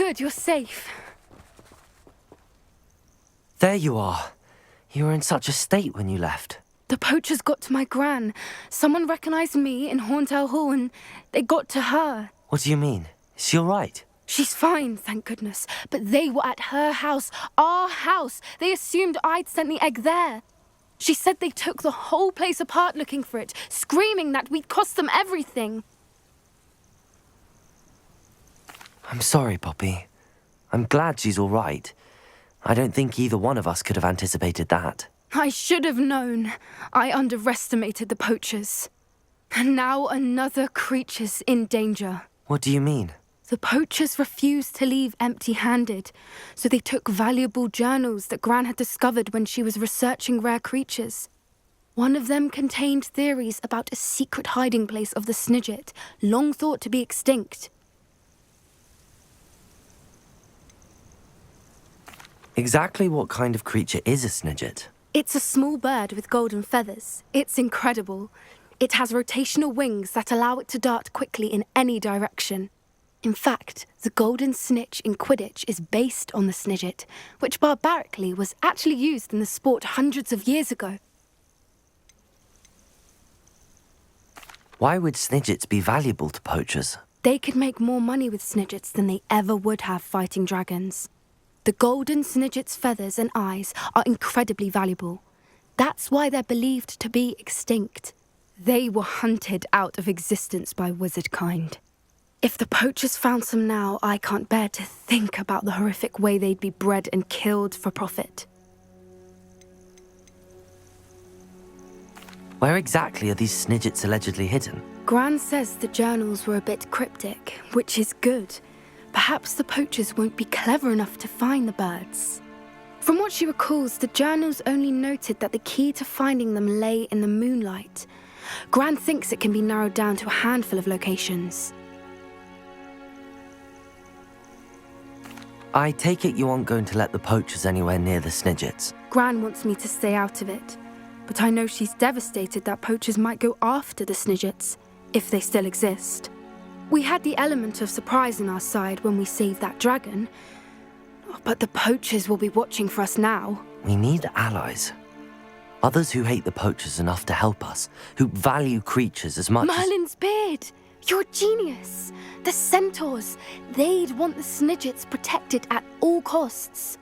good, you're safe. There you are. You were in such a state when you left. The poachers got to my gran. Someone recognized me in Horntail Hall and they got to her. What do you mean? Is she all right? She's fine, thank goodness. But they were at her house, our house. They assumed I'd sent the egg there. She said they took the whole place apart looking for it, screaming that we'd cost them everything. I'm sorry, Poppy. I'm glad she's all right. I don't think either one of us could have anticipated that. I should have known. I underestimated the poachers. And now another creature's in danger. What do you mean? The poachers refused to leave empty-handed, so they took valuable journals that Gran had discovered when she was researching rare creatures. One of them contained theories about a secret hiding place of the Snidget, long thought to be extinct. Exactly what kind of creature is a Snidget? It's a small bird with golden feathers. It's incredible. It has rotational wings that allow it to dart quickly in any direction. In fact, the golden snitch in Quidditch is based on the Snidget, which barbarically was actually used in the sport hundreds of years ago. Why would Snidgets be valuable to poachers? They could make more money with Snidgets than they ever would have fighting dragons. The golden Snidget's feathers and eyes are incredibly valuable. That's why they're believed to be extinct. They were hunted out of existence by wizard kind. If the poachers found some now, I can't bear to think about the horrific way they'd be bred and killed for profit. Where exactly are these Snidgets allegedly hidden? Gran says the journals were a bit cryptic, which is good. Perhaps the poachers won't be clever enough to find the birds. From what she recalls, the journals only noted that the key to finding them lay in the moonlight. Gran thinks it can be narrowed down to a handful of locations. I take it you aren't going to let the poachers anywhere near the Snidgets. Gran wants me to stay out of it, but I know she's devastated that poachers might go after the Snidgets, if they still exist. We had the element of surprise on our side when we saved that dragon, but the poachers will be watching for us now. We need allies. Others who hate the poachers enough to help us, who value creatures as much Merlin's beard! You're a genius! The centaurs! They'd want the Snidgets protected at all costs.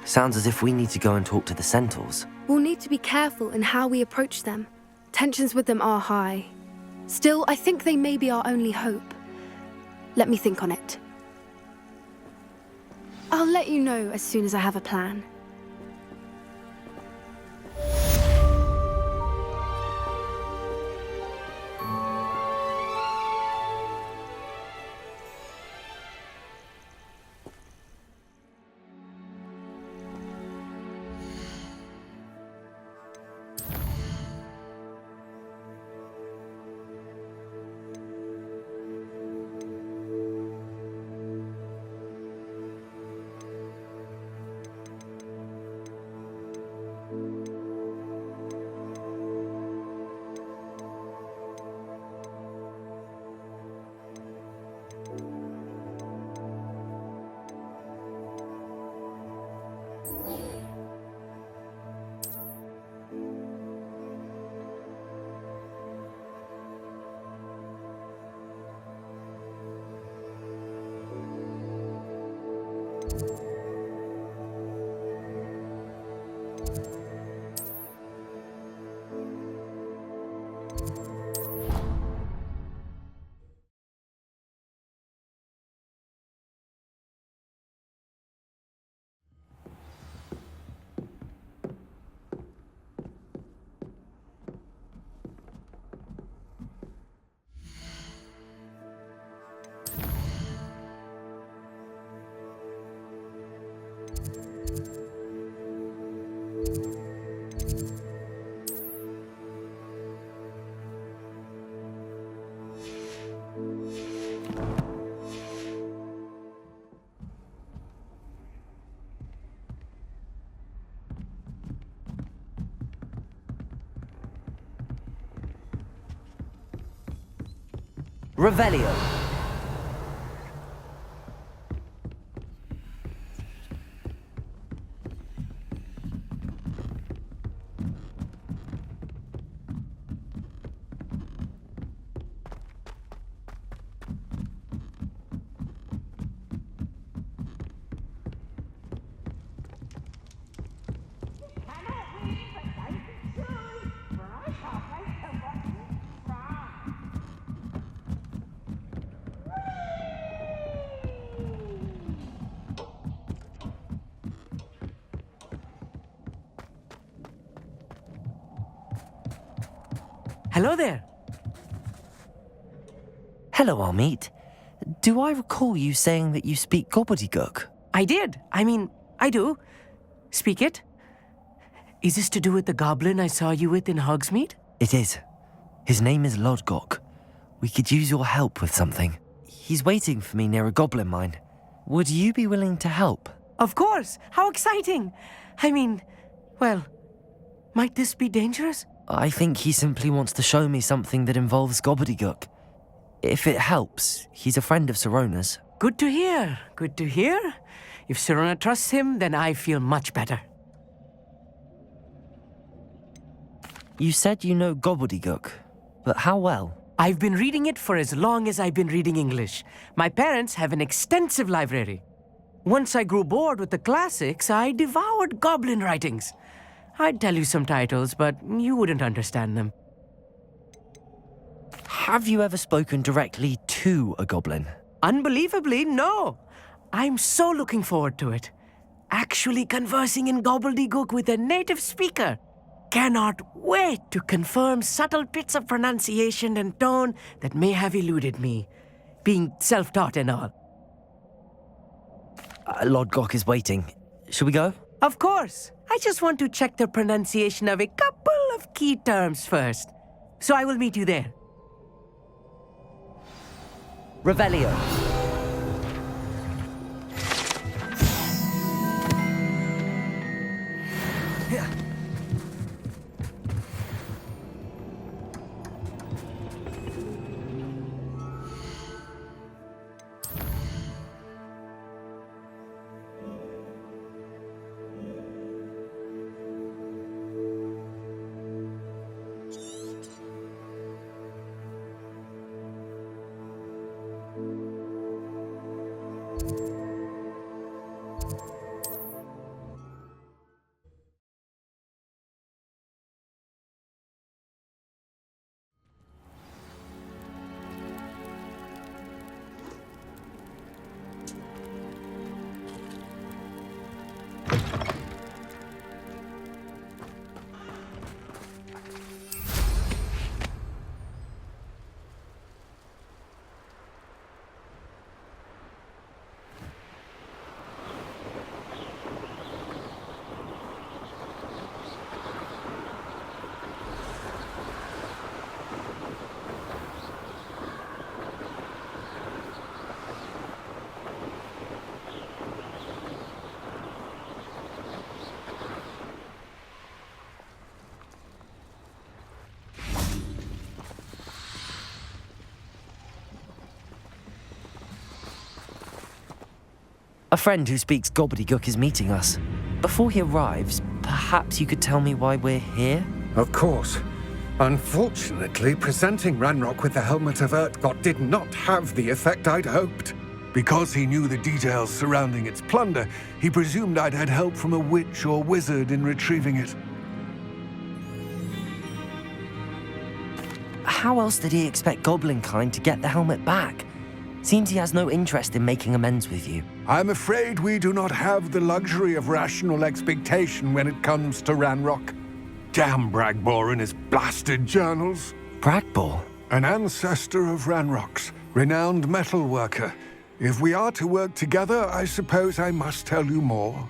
Sounds as if we need to go and talk to the centaurs. We'll need to be careful in how we approach them. Tensions with them are high. Still, I think they may be our only hope. Let me think on it. I'll let you know as soon as I have a plan. Revelio. Hello there. Hello, Armeet. Do I recall you saying that you speak gobbledygook? I did. I do. Speak it. Is this to do with the goblin I saw you with in Hogsmeade? It is. His name is Lodgok. We could use your help with something. He's waiting for me near a goblin mine. Would you be willing to help? Of course. How exciting. Well, might this be dangerous? I think he simply wants to show me something that involves gobbledygook. If it helps, he's a friend of Sirona's. Good to hear. Good to hear. If Sirona trusts him, then I feel much better. You said you know gobbledygook, but how well? I've been reading it for as long as I've been reading English. My parents have an extensive library. Once I grew bored with the classics, I devoured goblin writings. I'd tell you some titles, but you wouldn't understand them. Have you ever spoken directly to a goblin? Unbelievably, no. I'm so looking forward to it. Actually conversing in gobbledygook with a native speaker. Cannot wait to confirm subtle bits of pronunciation and tone that may have eluded me, being self-taught and all. Lodgok is waiting. Shall we go? Of course. I just want to check the pronunciation of a couple of key terms first. So I will meet you there. Revelio. A friend who speaks gobbledygook is meeting us. Before he arrives, perhaps you could tell me why we're here? Of course. Unfortunately, presenting Ranrock with the Helmet of Urtkot did not have the effect I'd hoped. Because he knew the details surrounding its plunder, he presumed I'd had help from a witch or wizard in retrieving it. How else did he expect Goblinkind to get the helmet back? Seems he has no interest in making amends with you. I'm afraid we do not have the luxury of rational expectation when it comes to Ranrock. Damn Bragbor and his blasted journals. Bragbor? An ancestor of Ranrock's, renowned metalworker. If we are to work together, I suppose I must tell you more.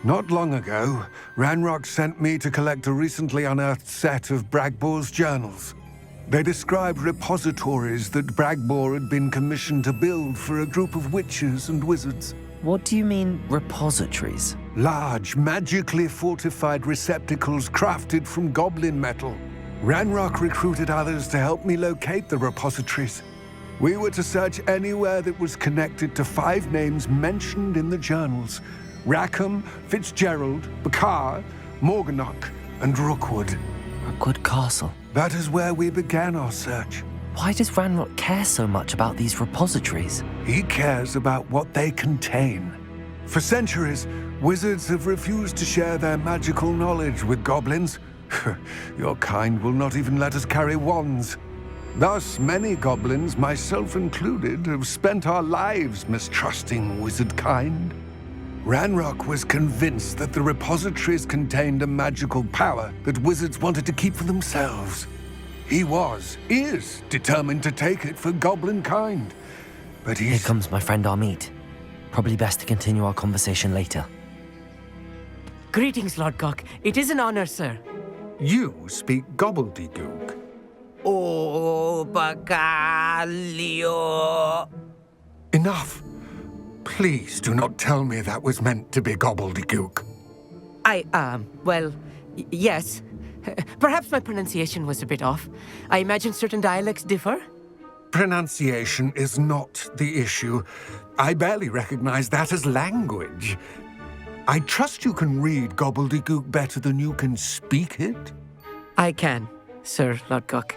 Not long ago, Ranrock sent me to collect a recently unearthed set of Bragbor's journals. They described repositories that Bragbor had been commissioned to build for a group of witches and wizards. What do you mean, repositories? Large, magically fortified receptacles crafted from goblin metal. Ranrock recruited others to help me locate the repositories. We were to search anywhere that was connected to 5 names mentioned in the journals. Rackham, Fitzgerald, Bakar, Morganach, and Rookwood. Rookwood Castle. That is where we began our search. Why does Ranrock care so much about these repositories? He cares about what they contain. For centuries, wizards have refused to share their magical knowledge with goblins. Your kind will not even let us carry wands. Thus, many goblins, myself included, have spent our lives mistrusting wizard kind. Ranrock was convinced that the repositories contained a magical power that wizards wanted to keep for themselves. He is determined to take it for goblin kind. But Here comes my friend Amit. Probably best to continue our conversation later. Greetings, Lord Gok. It is an honor, sir. You speak gobbledygook. Oh, Bagalio. Enough. Please do not tell me that was meant to be gobbledygook. Yes. Perhaps my pronunciation was a bit off. I imagine certain dialects differ. Pronunciation is not the issue. I barely recognize that as language. I trust you can read gobbledygook better than you can speak it? I can, Sir Lord Gok.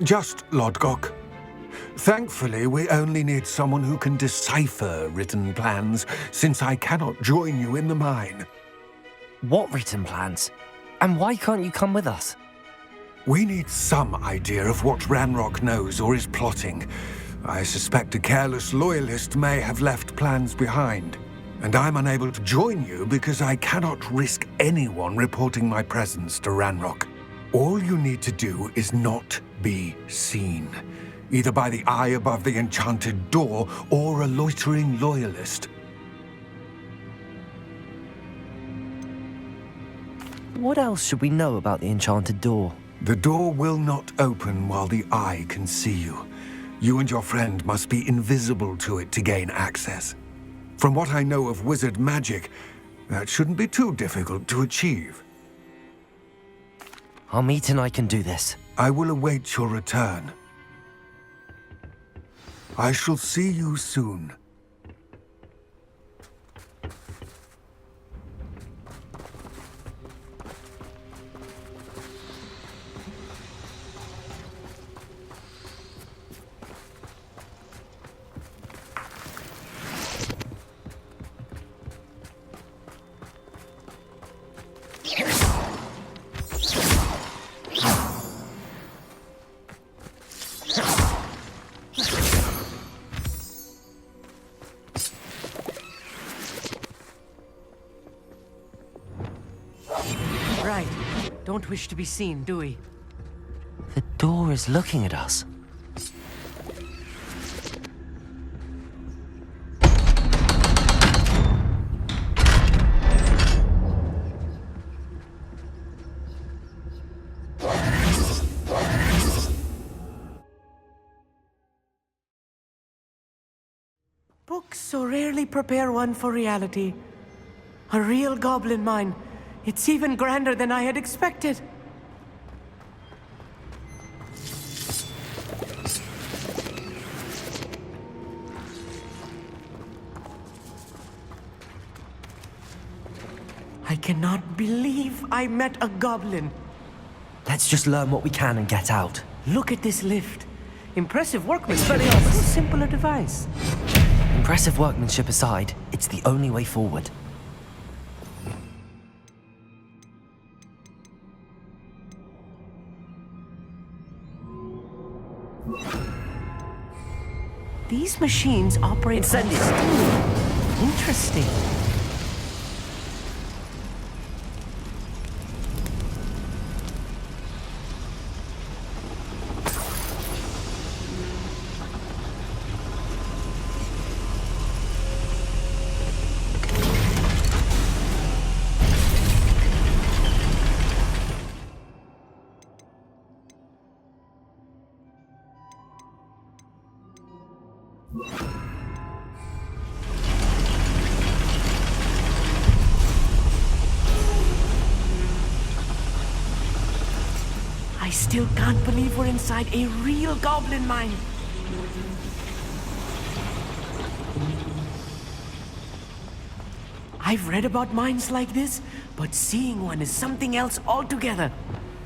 Just Lodgok. Thankfully, we only need someone who can decipher written plans, since I cannot join you in the mine. What written plans? And why can't you come with us? We need some idea of what Ranrock knows or is plotting. I suspect a careless loyalist may have left plans behind. And I'm unable to join you because I cannot risk anyone reporting my presence to Ranrock. All you need to do is not be seen, either by the eye above the enchanted door or a loitering loyalist. What else should we know about the enchanted door? The door will not open while the eye can see you. You and your friend must be invisible to it to gain access. From what I know of wizard magic, that shouldn't be too difficult to achieve. Amit and I can do this. I will await your return. I shall see you soon. Right. Don't wish to be seen, do we? The door is looking at us. Books so rarely prepare one for reality. A real goblin mine. It's even grander than I had expected. I cannot believe I met a goblin. Let's just learn what we can and get out. Look at this lift. Impressive workmanship. So simple a device. Impressive workmanship aside, it's the only way forward. These machines operate on steam. Interesting. I still can't believe we're inside a real goblin mine. I've read about mines like this, but seeing one is something else altogether.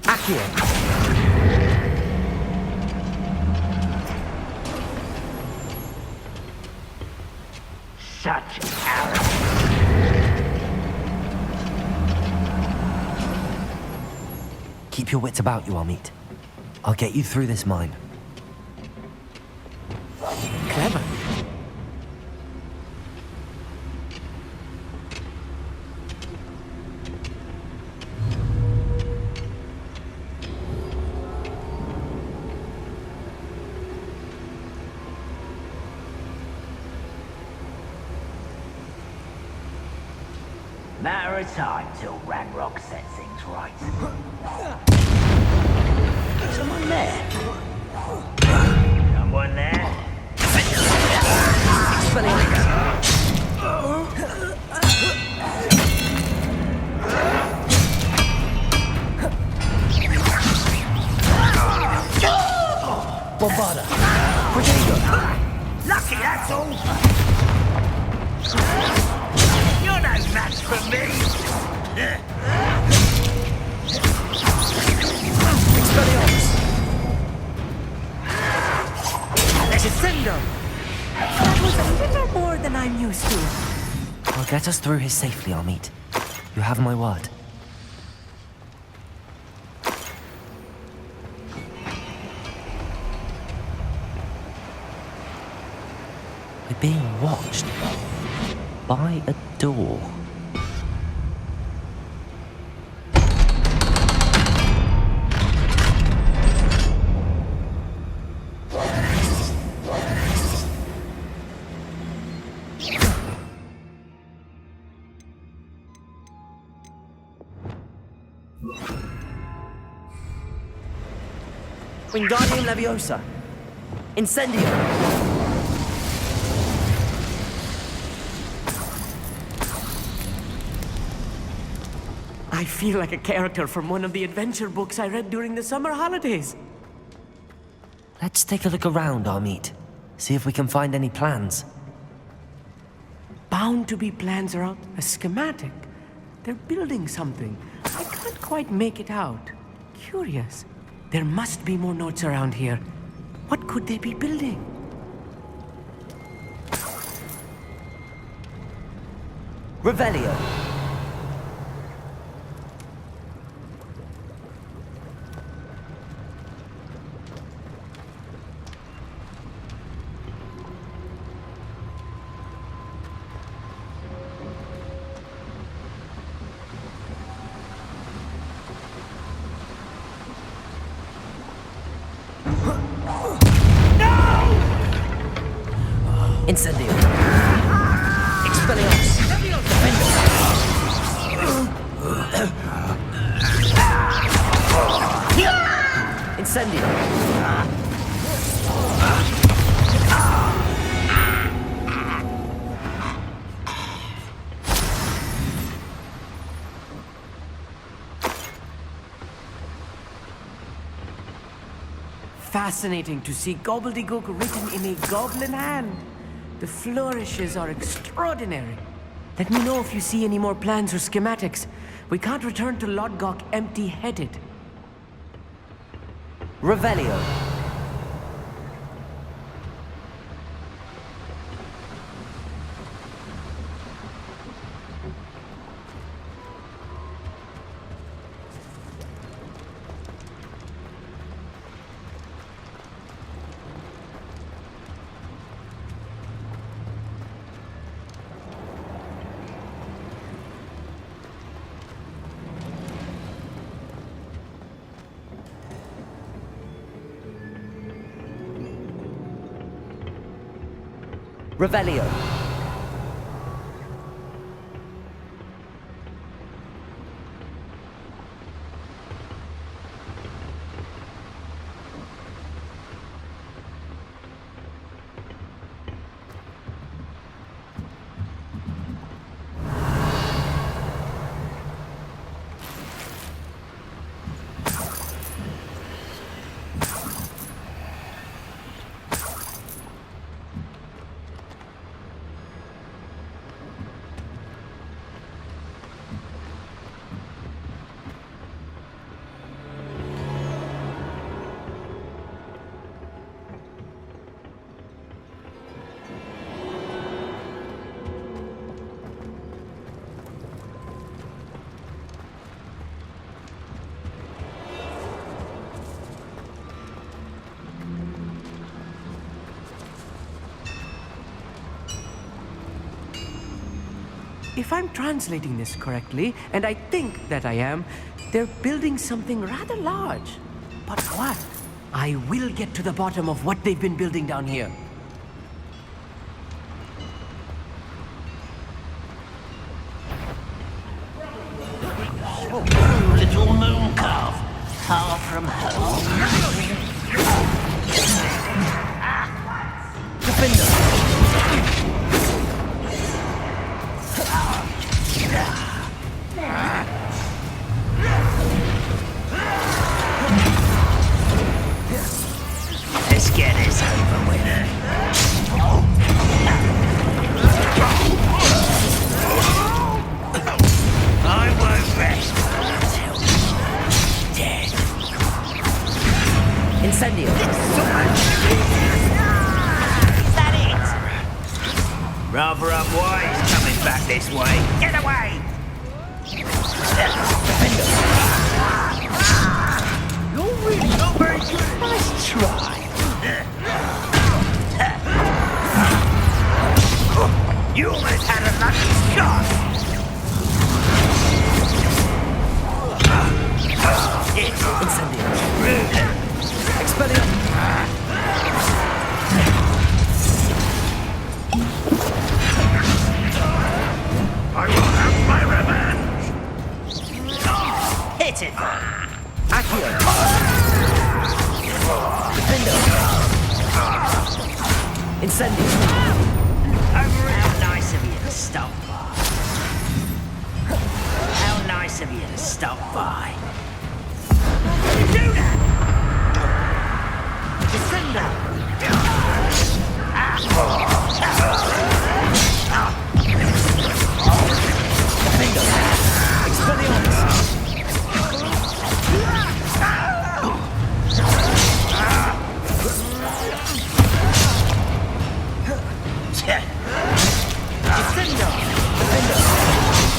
Accio. Such arrogance. Keep your wits about you, Amit. I'll get you through this mine. Clever. Matter of time till Ranrock sets things right. Someone there? Someone there? Bombarda! Protego! Lucky, that's all. You're no match for me. Expelliarmus! Descendo! That was a little more than I'm used to. I'll get us through here safely, Amit. You have my word. We're being watched by a door. Wingardium Leviosa. Incendio. I feel like a character from one of the adventure books I read during the summer holidays. Let's take a look around, Amit. See if we can find any plans. Bound to be plans around a schematic. They're building something. I can't quite make it out. Curious. There must be more notes around here. What could they be building? Revelio. Incendio. Expelliarmus. Incendio. Fascinating to see gobbledygook written in a goblin hand. The flourishes are extraordinary. Let me know if you see any more plans or schematics. We can't return to Lodgok empty-headed. Revelio. Revelio. If I'm translating this correctly, and I think that I am, they're building something rather large. But what? I will get to the bottom of what they've been building down here. Little moon calf, far from home. Let's get this over with. I won't rest until you're dead. Incendio. Is that it? Rather unwise coming back this way. Get away! You're really not very good. Nice try. You almost had a lucky shot. Incendio. Expelliarmus. I will have my revenge. Hit it. Accio. Defendo. Incendio. How nice of you to stop by. How nice of you to stop by. Do that!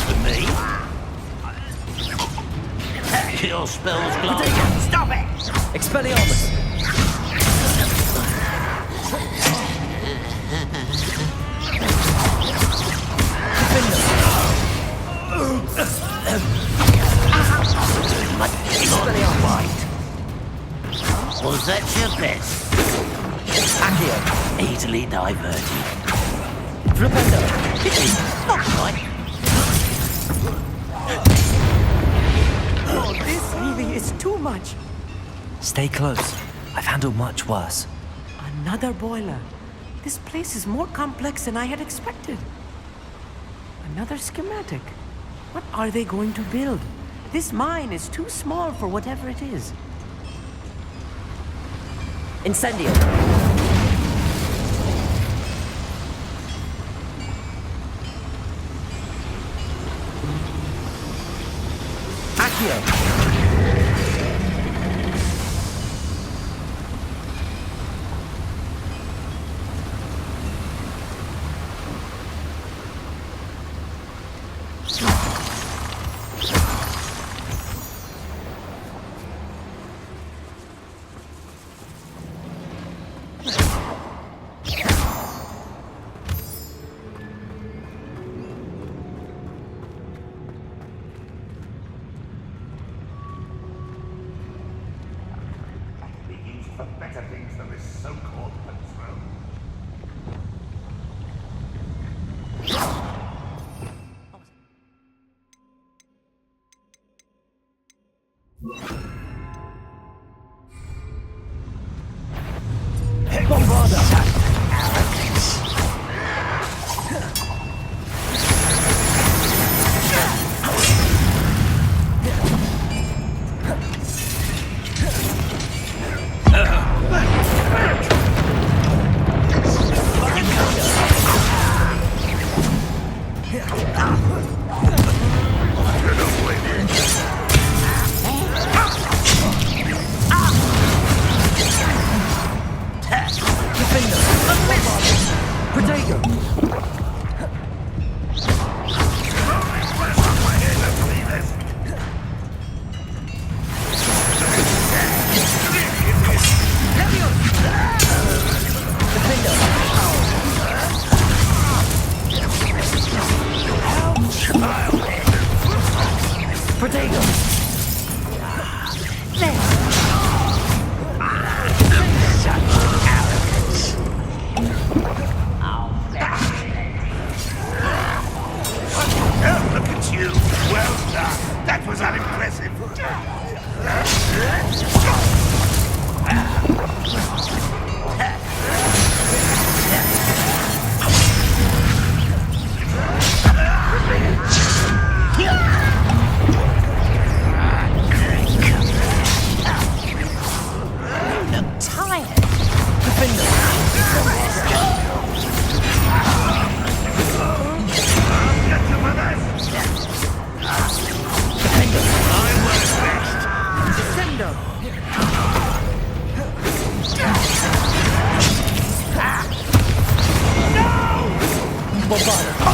For me? Your spell's gone. Stop it! Expelliarmus. Was that your best? Accio. Easily diverted. Flipendo. Not quite. Oh, this really is too much. Stay close. I've handled much worse. Another boiler. This place is more complex than I had expected. Another schematic. What are they going to build? This mine is too small for whatever it is. Incendio. Accio.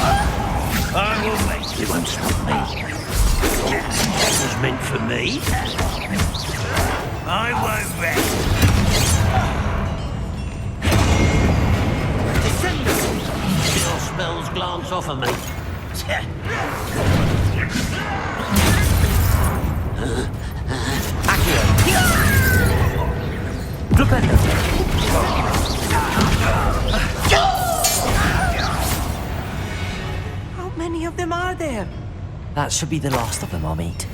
I will make you won't stop me. This was meant for me. I won't rest. Descendo! Your spells glance off of me. Accio. Flipendo. How many of them are there? That should be the last of them, Amit.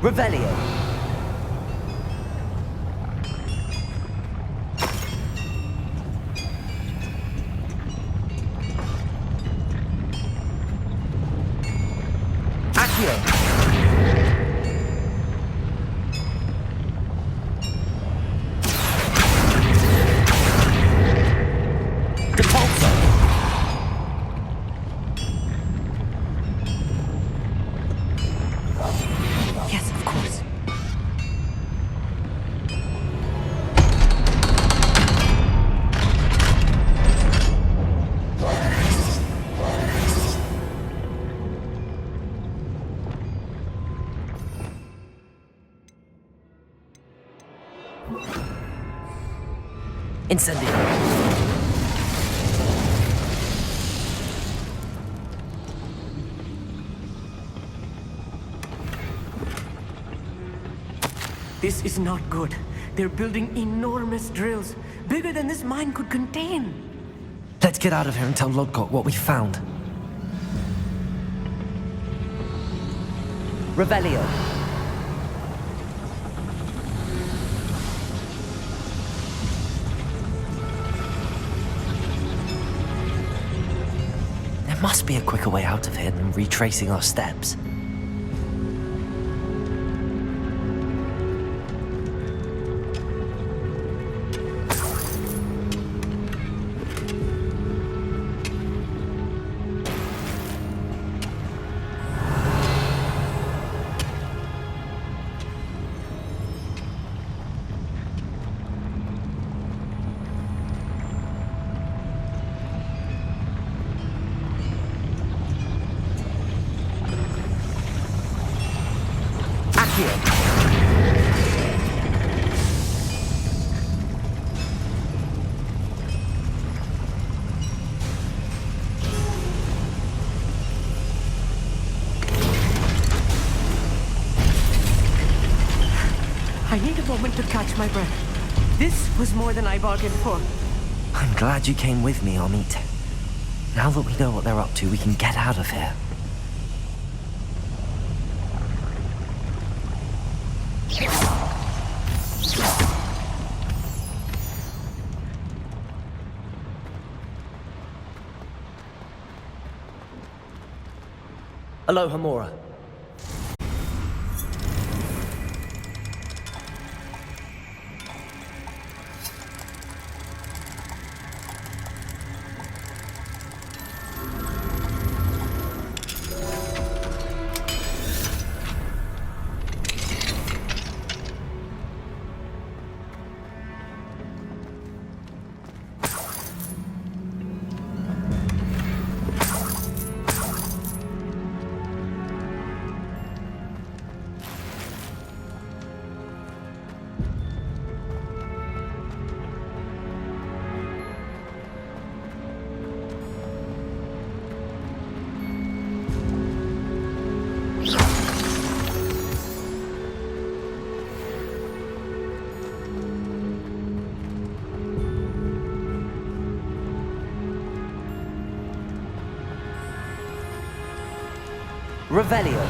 Revelio. Accio. Depulso. Yes, of course. Incendio. This is not good. They're building enormous drills, bigger than this mine could contain. Let's get out of here and tell Lodgok what we found. Revelio. There must be a quicker way out of here than retracing our steps. I need a moment to catch my breath. This was more than I bargained for. I'm glad you came with me, Amit. Now that we know what they're up to, we can get out of here. Aloha Mora. Revelio.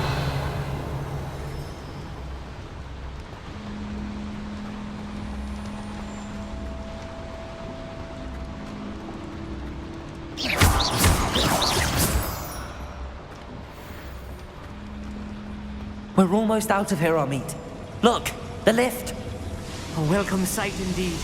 We're almost out of here, Amit. Look, the lift. A welcome sight indeed.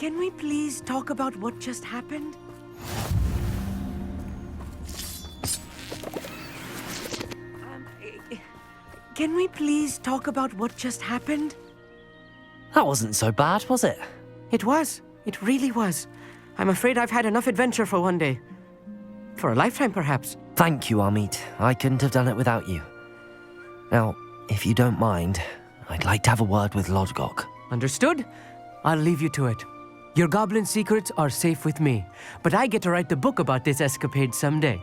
Can we please talk about what just happened? Can we please talk about what just happened? That wasn't so bad, was it? It was. It really was. I'm afraid I've had enough adventure for one day. For a lifetime, perhaps. Thank you, Amit. I couldn't have done it without you. Now, if you don't mind, I'd like to have a word with Lodgok. Understood? I'll leave you to it. Your goblin secrets are safe with me, but I get to write the book about this escapade someday.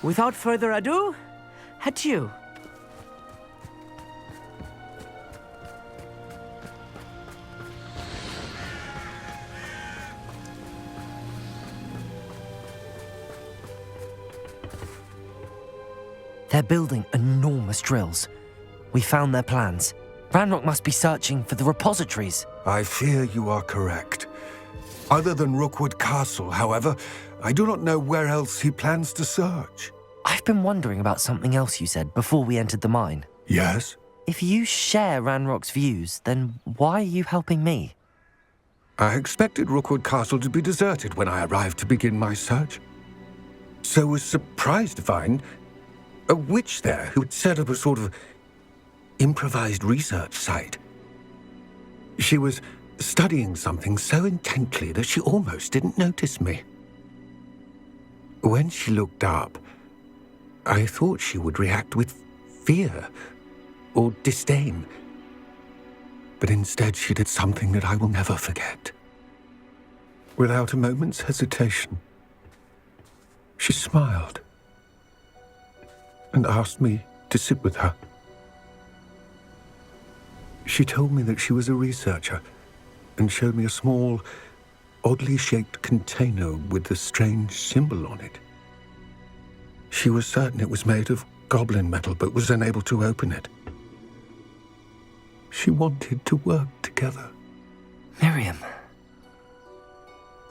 Without further ado, adieu. They're building enormous drills. We found their plans. Ranrock must be searching for the repositories. I fear you are correct. Other than Rookwood Castle, however, I do not know where else he plans to search. I've been wondering about something else you said before we entered the mine. Yes? If you share Ranrock's views, then why are you helping me? I expected Rookwood Castle to be deserted when I arrived to begin my search. So was surprised to find a witch there who had set up a sort of improvised research site. She was studying something so intently that she almost didn't notice me. When she looked up, I thought she would react with fear or disdain. But instead she did something that I will never forget. Without a moment's hesitation, she smiled and asked me to sit with her. She told me that she was a researcher and showed me a small, oddly shaped container with a strange symbol on it. She was certain it was made of goblin metal, but was unable to open it. She wanted to work together. Miriam.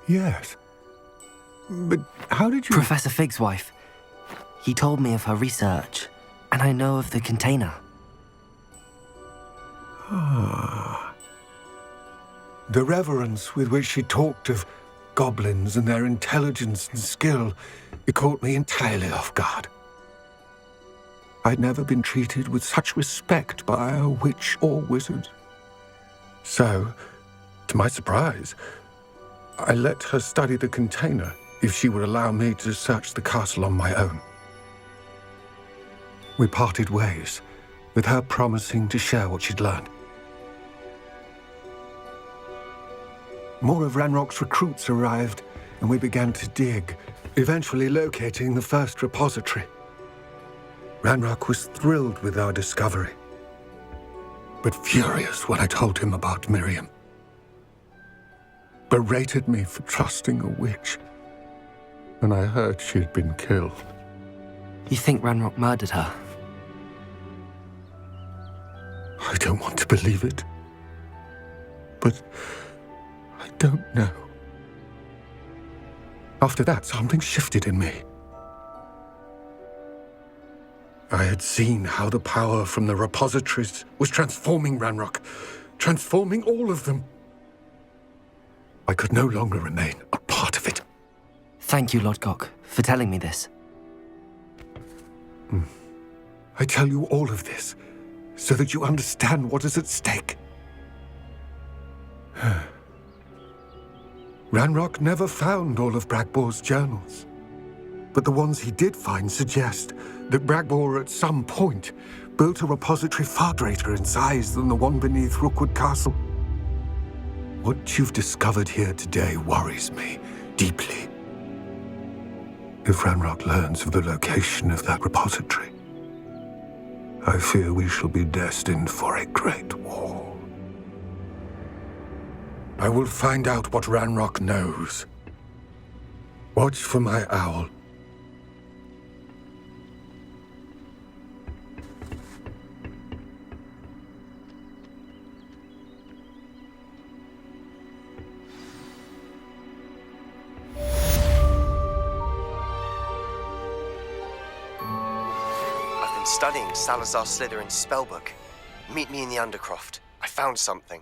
Yes. But how did you... Professor Fig's wife. He told me of her research, and I know of the container. Ah. The reverence with which she talked of goblins and their intelligence and skill, it caught me entirely off guard. I'd never been treated with such respect by a witch or wizard. So, to my surprise, I let her study the container if she would allow me to search the castle on my own. We parted ways, with her promising to share what she'd learned. More of Ranrock's recruits arrived, and we began to dig, eventually locating the first repository. Ranrock was thrilled with our discovery, but furious when I told him about Miriam. Berated me for trusting a witch, and I heard she had been killed. You think Ranrock murdered her? I don't want to believe it, but I don't know. After that, something shifted in me. I had seen how the power from the repositories was transforming Ranrock, transforming all of them. I could no longer remain a part of it. Thank you, Lodgok, for telling me this. I tell you all of this so that you understand what is at stake. Ranrock never found all of Bragbor's journals, but the ones he did find suggest that Bragbor at some point built a repository far greater in size than the one beneath Rookwood Castle. What you've discovered here today worries me deeply. If Ranrock learns of the location of that repository, I fear we shall be destined for a great war. I will find out what Ranrock knows. Watch for my owl. Studying Salazar Slytherin's spellbook. Meet me in the Undercroft. I found something.